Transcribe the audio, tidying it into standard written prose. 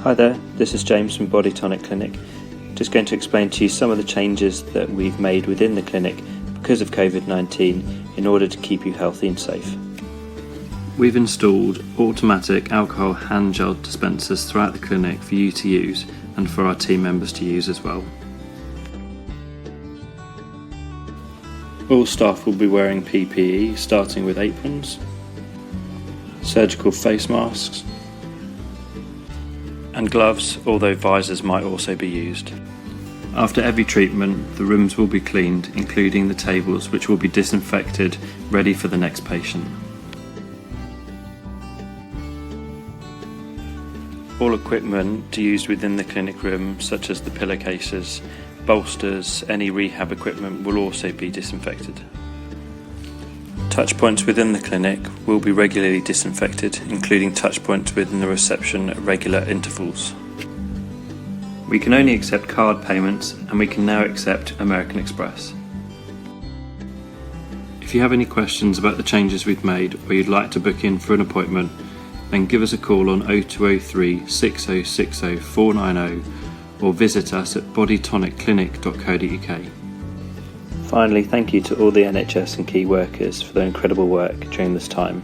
Hi there, this is James from Bodytonic Clinic. Just going to explain to you some of the changes that we've made within the clinic because of COVID-19 in order to keep you healthy and safe. We've installed automatic alcohol hand gel dispensers throughout the clinic for you to use and for our team members to use as well. All staff will be wearing PPE, starting with aprons, surgical face masks, and gloves, although visors might also be used. After every treatment, the rooms will be cleaned, including the tables, which will be disinfected, ready for the next patient. All equipment used within the clinic room, such as the pillowcases, bolsters, any rehab equipment, will also be disinfected. Touch points within the clinic will be regularly disinfected, including touch points within the reception at regular intervals. We can only accept card payments, and we can now accept American Express. If you have any questions about the changes we've made, or you'd like to book in for an appointment, then give us a call on 0203 6060 490 or visit us at bodytonicclinic.co.uk. Finally, thank you to all the NHS and key workers for their incredible work during this time.